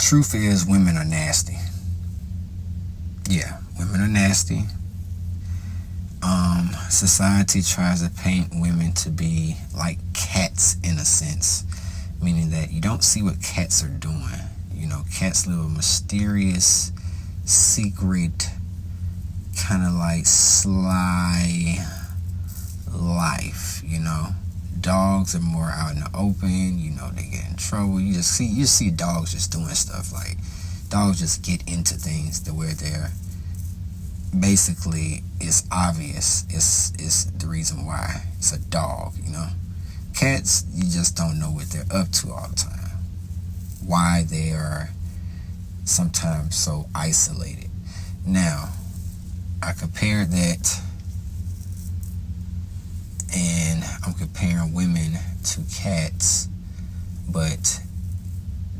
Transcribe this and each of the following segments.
truth is, women are nasty. Yeah, women are nasty. Society tries to paint women to be like cats in a sense, meaning that you don't see what cats are doing. You know, cats live a mysterious, secret, kind of like sly life, you know. Dogs are more out in the open, you know, they get in trouble. You see dogs just doing stuff. Like, dogs just get into things to where they're basically, it's obvious it's the reason why it's a dog, you know. Cats, you just don't know what they're up to all the time, why they are sometimes so isolated. Now, I compared that, and I'm comparing women to cats, but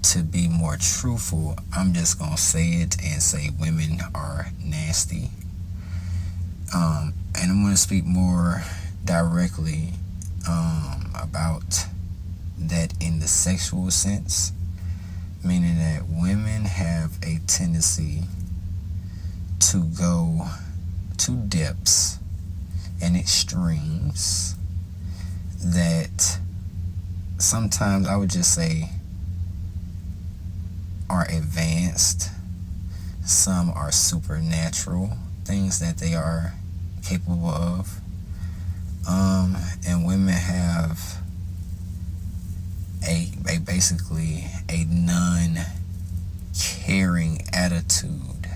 to be more truthful, I'm just gonna say it and say women are nasty. And I'm gonna speak more directly about that in the sexual sense, meaning that women have a tendency to go to depths and extremes that sometimes I would just say are advanced. Some are supernatural things that they are capable of. And women have a basically a non-caring attitude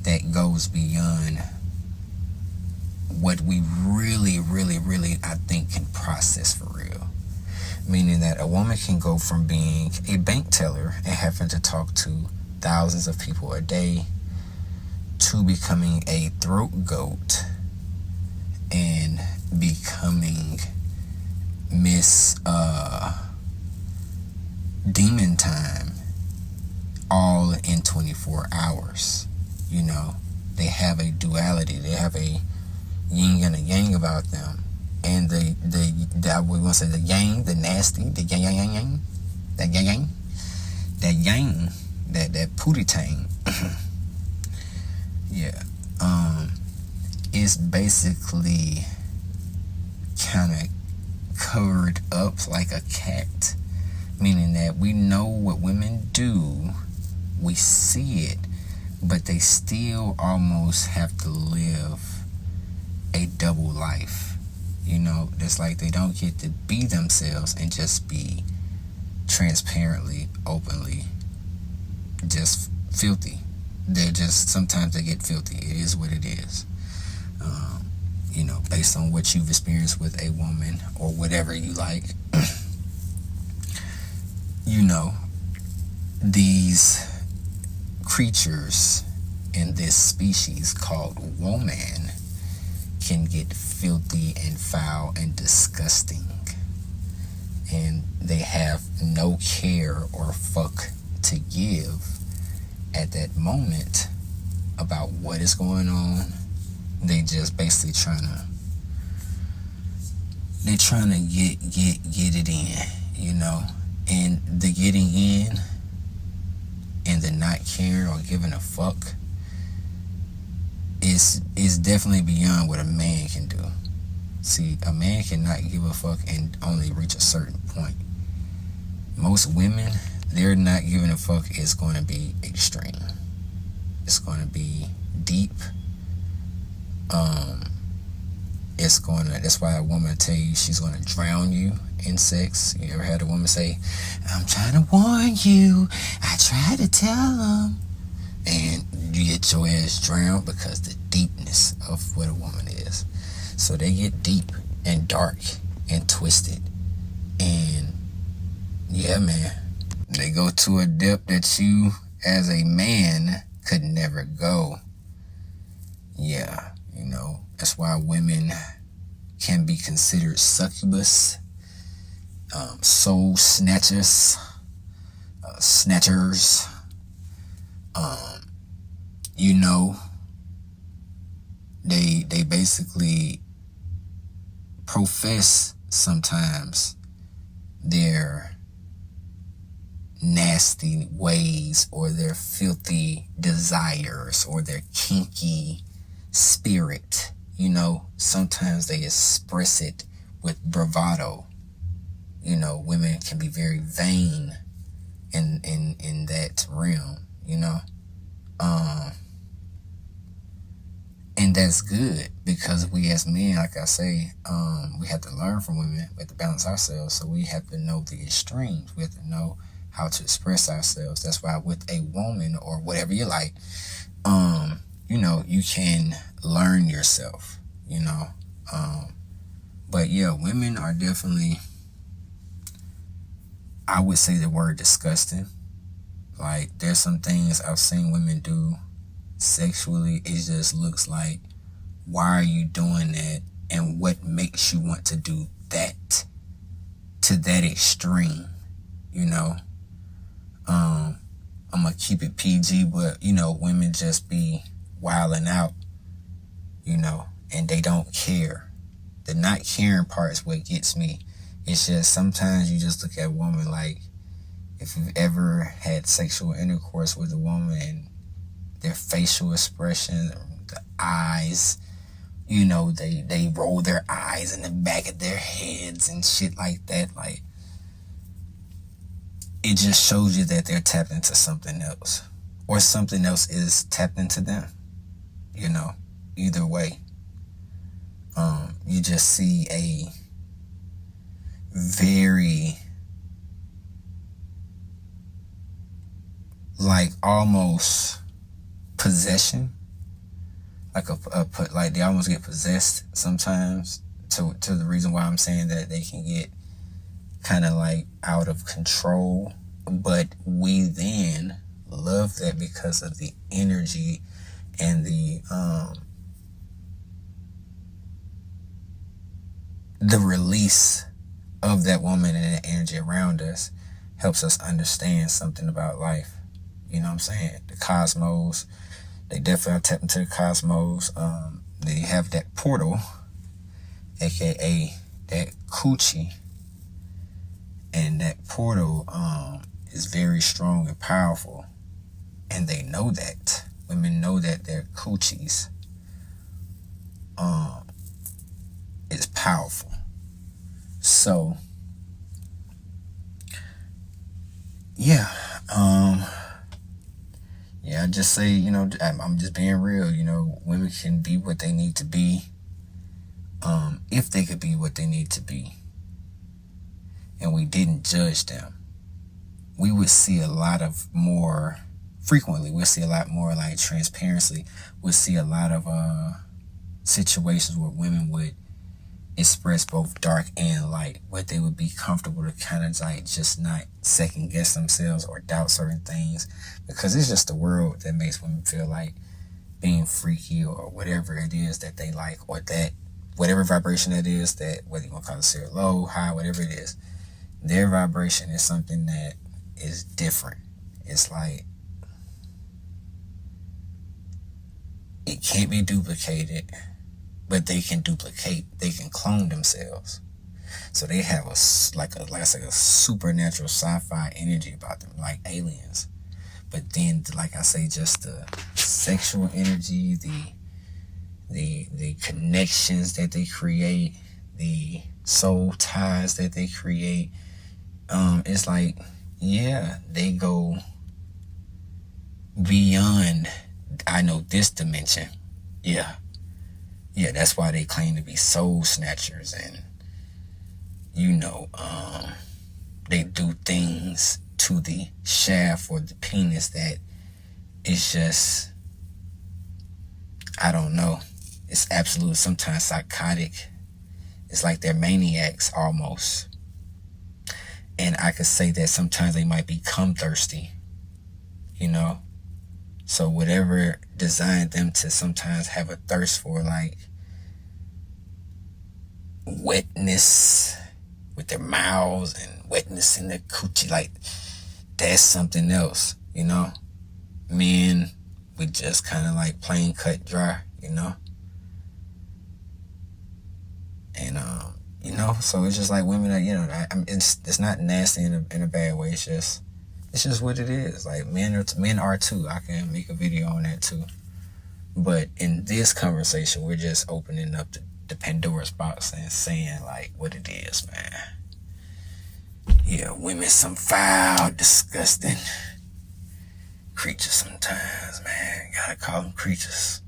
that goes beyond what we really, I think can process for real. Meaning that a woman can go from being a bank teller and having to talk to thousands of people a day to becoming a throat goat and becoming Miss Demon Time all in 24 hours. You know, they have a duality. They have a yin and a yang about them. And we want to say the yang, the nasty, the yang, that yang, that pootie tang. Yeah. Is basically kind of covered up like a cat, meaning that we know what women do, we see it, but they still almost have to live a double life. You know, it's like they don't get to be themselves and just be transparently, openly, just filthy. Sometimes they get filthy. It is what it is. You know, based on what you've experienced with a woman or whatever you like. You know, these creatures in this species called woman can get filthy and foul and disgusting, and they have no care or fuck to give at that moment about what is going on. They just basically trying to get it in, you know. And the getting in and the not caring or giving a fuck is definitely beyond what a man can do. See, a man cannot give a fuck and only reach a certain point. Most women, they're not giving a fuck is going to be extreme. It's going to be deep. That's why a woman tell you she's going to drown you in sex. You ever had a woman say, "I'm trying to warn you, I tried to tell them," and you get your ass drowned because the deepness of what a woman is. So they get deep and dark and twisted, and yeah, man, they go to a depth that you as a man could never go. Yeah, you know, that's why women can be considered succubus, soul snatchers, you know, they basically profess sometimes their nasty ways or their filthy desires or their kinky spirit. You know, sometimes they express it with bravado. You know, women can be very vain in that realm, you know. And that's good, because we as men, like I say, we have to learn from women. We have to balance ourselves. So we have to know the extremes. We have to know how to express ourselves. That's why with a woman or whatever you like, you know, you can learn yourself, you know. But yeah, women are definitely, I would say the word disgusting. Like, there's some things I've seen women do sexually. It just looks like, why are you doing that? And what makes you want to do that to that extreme, you know? I'm gonna keep it PG, but, you know, women just be wilding out, you know, and they don't care. The not caring part is what gets me. It's just sometimes you just look at a woman like, if you've ever had sexual intercourse with a woman and their facial expression, the eyes, you know, they roll their eyes in the back of their heads and shit like that. Like, it just shows you that they're tapped into something else, or something else is tapped into them, you know. Either way, you just see a very, like, almost possession, like like they almost get possessed sometimes, to the reason why I'm saying that they can get kind of like out of control. But we then love that because of the energy and the release of that woman and the energy around us helps us understand something about life. You know what I'm saying? The cosmos, they definitely are tapped into the cosmos. They have that portal, aka that coochie, and that portal is very strong and powerful, and they know that. Women know that their coochies is powerful. So yeah, I just say, you know, I'm just being real. You know, women can be what they need to be, if they could be what they need to be, and we didn't judge them, we would see a lot of more frequently. We'll see a lot more like transparency. We'll see a lot of situations where women would express both dark and light, where they would be comfortable to kind of like just not second guess themselves or doubt certain things, because it's just the world that makes women feel like being freaky or whatever it is that they like, or that whatever vibration it is, that whether you want to call it low, high, whatever it is, their vibration is something that is different. It's like, it can't be duplicated, but they can clone themselves. So they have a supernatural sci-fi energy about them, like aliens. But then, like I say, just the sexual energy, the connections that they create, the soul ties that they create, it's like, yeah, they go beyond, I know, this dimension. Yeah, that's why they claim to be soul snatchers, and you know, they do things to the shaft or the penis that is just, I don't know, it's absolutely sometimes psychotic. It's like they're maniacs almost. And I could say that sometimes they might become thirsty, you know. So whatever designed them to sometimes have a thirst for like wetness with their mouths and wetness in their coochie, like that's something else, you know. Men, we just kind of like plain cut dry, you know. And you know, so it's just like women are, you know, it's not nasty in a bad way. It's just It's just what it is. Like, men are too. I can make a video on that too. But in this conversation, we're just opening up the Pandora's box and saying, like, what it is, man. Yeah, women some foul, disgusting creatures sometimes, man. Gotta call them creatures.